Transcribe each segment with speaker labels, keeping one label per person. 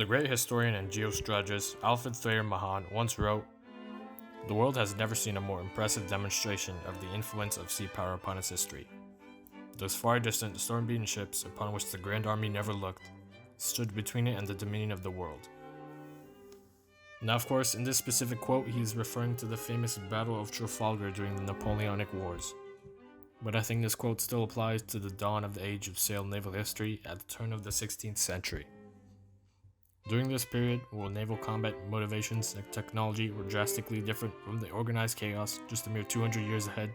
Speaker 1: The great historian and geostrategist Alfred Thayer Mahan once wrote, "The world has never seen a more impressive demonstration of the influence of sea power upon its history. Those far distant, storm-beaten ships, upon which the Grand Army never looked, stood between it and the dominion of the world." Now, of course, in this specific quote, he is referring to the famous Battle of Trafalgar during the Napoleonic Wars. But I think this quote still applies to the dawn of the age of sail naval history at the turn of the 16th century. During this period, world naval combat motivations and technology were drastically different from the organized chaos just a mere 200 years ahead.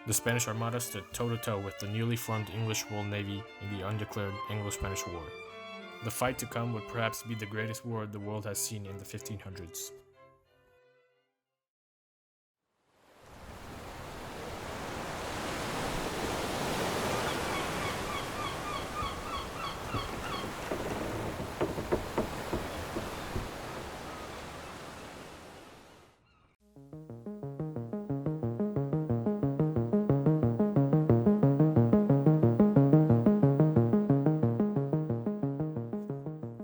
Speaker 1: The Spanish Armada stood toe-to-toe with the newly formed English World Navy in the undeclared Anglo-Spanish War. The fight to come would perhaps be the greatest war the world has seen in the 1500s.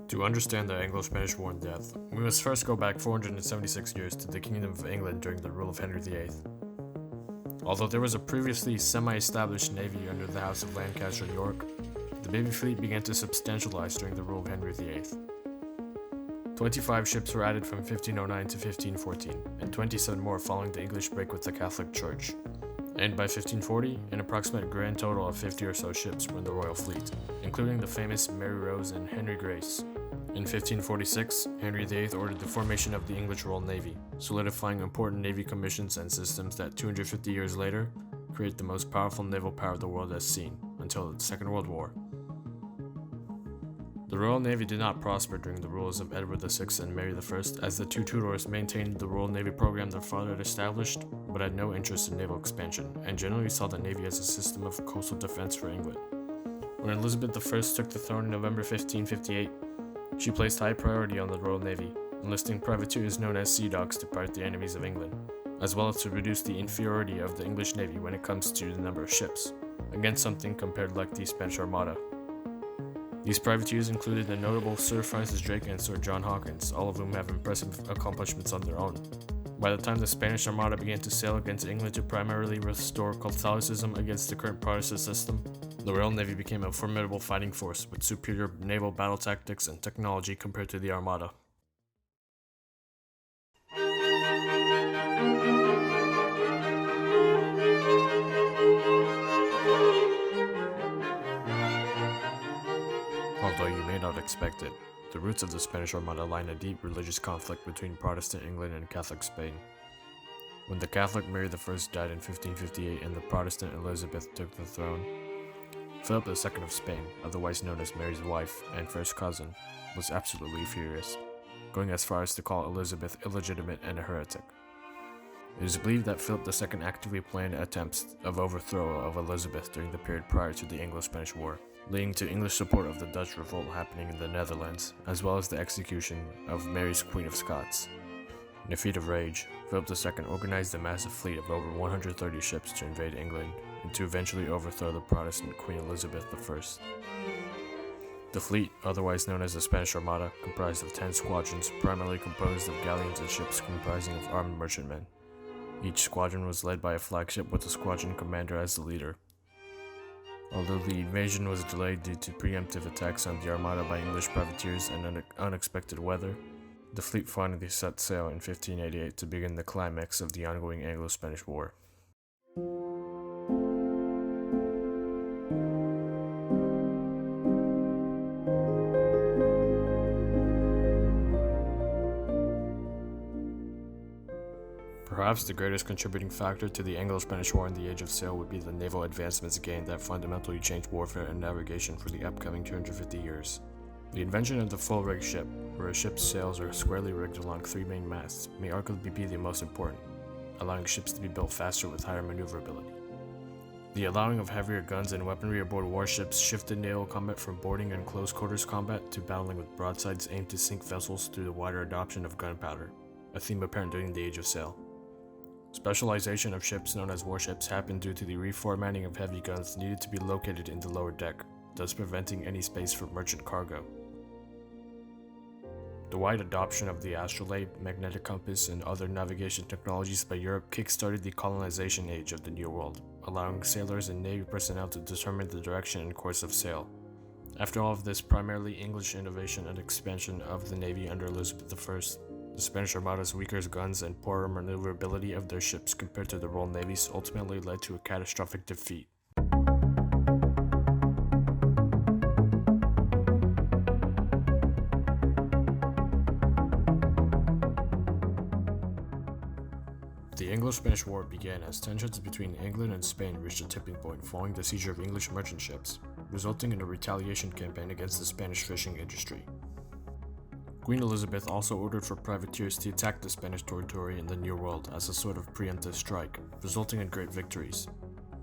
Speaker 1: To understand the Anglo-Spanish War in depth, we must first go back 476 years to the Kingdom of England during the rule of Henry VIII. Although there was a previously semi-established navy under the House of Lancaster and York, the baby fleet began to substantialize during the rule of Henry VIII. 25 ships were added from 1509 to 1514, and 27 more following the English break with the Catholic Church. And by 1540, an approximate grand total of 50 or so ships were in the Royal Fleet, including the famous Mary Rose and Henry Grace. In 1546, Henry VIII ordered the formation of the English Royal Navy, solidifying important navy commissions and systems that 250 years later create the most powerful naval power the world has seen, until the Second World War. The Royal Navy did not prosper during the rules of Edward VI and Mary I, as the two Tudors maintained the Royal Navy program their father had established, but had no interest in naval expansion, and generally saw the Navy as a system of coastal defense for England. When Elizabeth I took the throne in November 1558, she placed high priority on the Royal Navy, enlisting privateers known as sea dogs to fight the enemies of England, as well as to reduce the inferiority of the English Navy when it comes to the number of ships, against something compared like the Spanish Armada. These privateers included the notable Sir Francis Drake and Sir John Hawkins, all of whom have impressive accomplishments on their own. By the time the Spanish Armada began to sail against England to primarily restore Catholicism against the current Protestant system, the Royal Navy became a formidable fighting force with superior naval battle tactics and technology compared to the Armada. Although you may not expect it, the roots of the Spanish Armada lie in a deep religious conflict between Protestant England and Catholic Spain. When the Catholic Mary I died in 1558 and the Protestant Elizabeth took the throne, Philip II of Spain, otherwise known as Mary's wife and first cousin, was absolutely furious, going as far as to call Elizabeth illegitimate and a heretic. It is believed that Philip II actively planned attempts of overthrow of Elizabeth during the period prior to the Anglo-Spanish War, leading to English support of the Dutch revolt happening in the Netherlands, as well as the execution of Mary's Queen of Scots. In a feat of rage, Philip II organized a massive fleet of over 130 ships to invade England and to eventually overthrow the Protestant Queen Elizabeth I. The fleet, otherwise known as the Spanish Armada, comprised of 10 squadrons primarily composed of galleons and ships comprising of armed merchantmen. Each squadron was led by a flagship with the squadron commander as the leader. Although the invasion was delayed due to preemptive attacks on the Armada by English privateers and unexpected weather, the fleet finally set sail in 1588 to begin the climax of the ongoing Anglo-Spanish War. Perhaps the greatest contributing factor to the Anglo-Spanish War in the Age of Sail would be the naval advancements gained that fundamentally changed warfare and navigation for the upcoming 250 years. The invention of the full-rigged ship, where a ship's sails are squarely rigged along three main masts, may arguably be the most important, allowing ships to be built faster with higher maneuverability. The allowing of heavier guns and weaponry aboard warships shifted naval combat from boarding and close-quarters combat to battling with broadsides aimed to sink vessels through the wider adoption of gunpowder, a theme apparent during the Age of Sail. Specialization of ships known as warships happened due to the reformatting of heavy guns needed to be located in the lower deck, thus preventing any space for merchant cargo. The wide adoption of the astrolabe, magnetic compass, and other navigation technologies by Europe kick-started the colonization age of the New World, allowing sailors and Navy personnel to determine the direction and course of sail. After all of this primarily English innovation and expansion of the Navy under Elizabeth I, the Spanish Armada's weaker guns and poorer maneuverability of their ships compared to the Royal Navy's ultimately led to a catastrophic defeat. The Anglo-Spanish War began as tensions between England and Spain reached a tipping point following the seizure of English merchant ships, resulting in a retaliation campaign against the Spanish fishing industry. Queen Elizabeth also ordered for privateers to attack the Spanish territory in the New World as a sort of preemptive strike, resulting in great victories.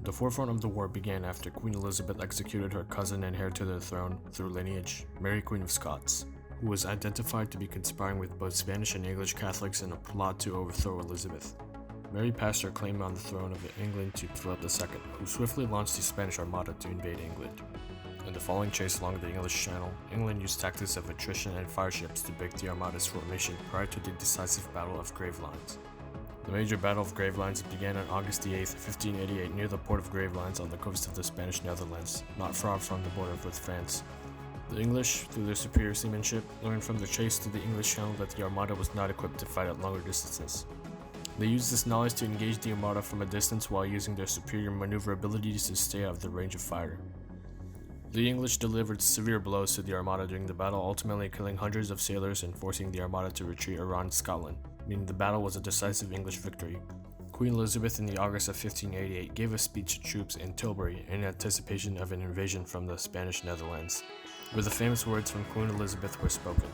Speaker 1: The forefront of the war began after Queen Elizabeth executed her cousin and heir to the throne through lineage, Mary Queen of Scots, who was identified to be conspiring with both Spanish and English Catholics in a plot to overthrow Elizabeth. Mary passed her claim on the throne of England to Philip II, who swiftly launched the Spanish Armada to invade England. In the following chase along the English Channel, England used tactics of attrition and fireships to break the Armada's formation prior to the decisive Battle of Gravelines. The major Battle of Gravelines began on August 8, 1588 near the port of Gravelines on the coast of the Spanish Netherlands, not far from the border with France. The English, through their superior seamanship, learned from the chase to the English Channel that the Armada was not equipped to fight at longer distances. They used this knowledge to engage the Armada from a distance while using their superior maneuverability to stay out of the range of fire. The English delivered severe blows to the Armada during the battle, ultimately killing hundreds of sailors and forcing the Armada to retreat around Scotland, meaning the battle was a decisive English victory. Queen Elizabeth in the August of 1588 gave a speech to troops in Tilbury in anticipation of an invasion from the Spanish Netherlands, where the famous words from Queen Elizabeth were spoken.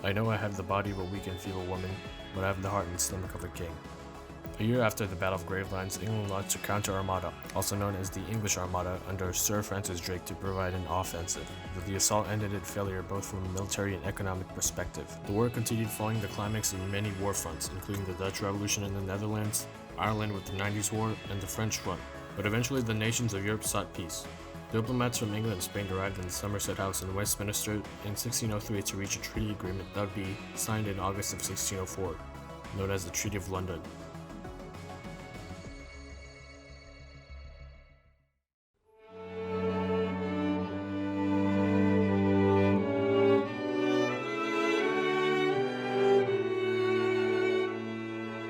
Speaker 1: "I know I have the body of a weak and feeble woman, but I have the heart and stomach of a king." A year after the Battle of Gravelines, England launched a counter-armada, also known as the English Armada, under Sir Francis Drake to provide an offensive, but the assault ended in failure both from a military and economic perspective. The war continued following the climax in many war fronts, including the Dutch Revolution in the Netherlands, Ireland with the 90s War, and the French Front, but eventually the nations of Europe sought peace. Diplomats from England and Spain arrived in the Somerset House in Westminster in 1603 to reach a treaty agreement that would be signed in August of 1604, known as the Treaty of London.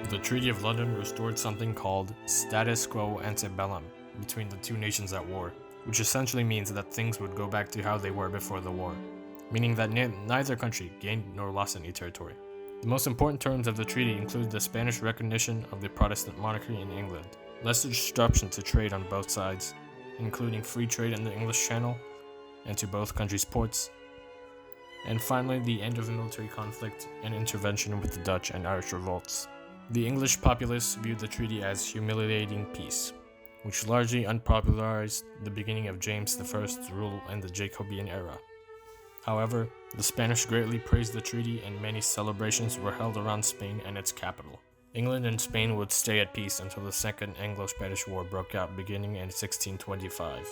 Speaker 1: The Treaty of London restored something called status quo ante bellum between the two nations at war, which essentially means that things would go back to how they were before the war, meaning that neither country gained nor lost any territory. The most important terms of the treaty include the Spanish recognition of the Protestant monarchy in England, less disruption to trade on both sides, including free trade in the English Channel and to both countries' ports, and finally the end of military conflict and intervention with the Dutch and Irish revolts. The English populace viewed the treaty as humiliating peace, which largely unpopularized the beginning of James I's rule in the Jacobean era. However, the Spanish greatly praised the treaty and many celebrations were held around Spain and its capital. England and Spain would stay at peace until the Second Anglo-Spanish War broke out beginning in 1625.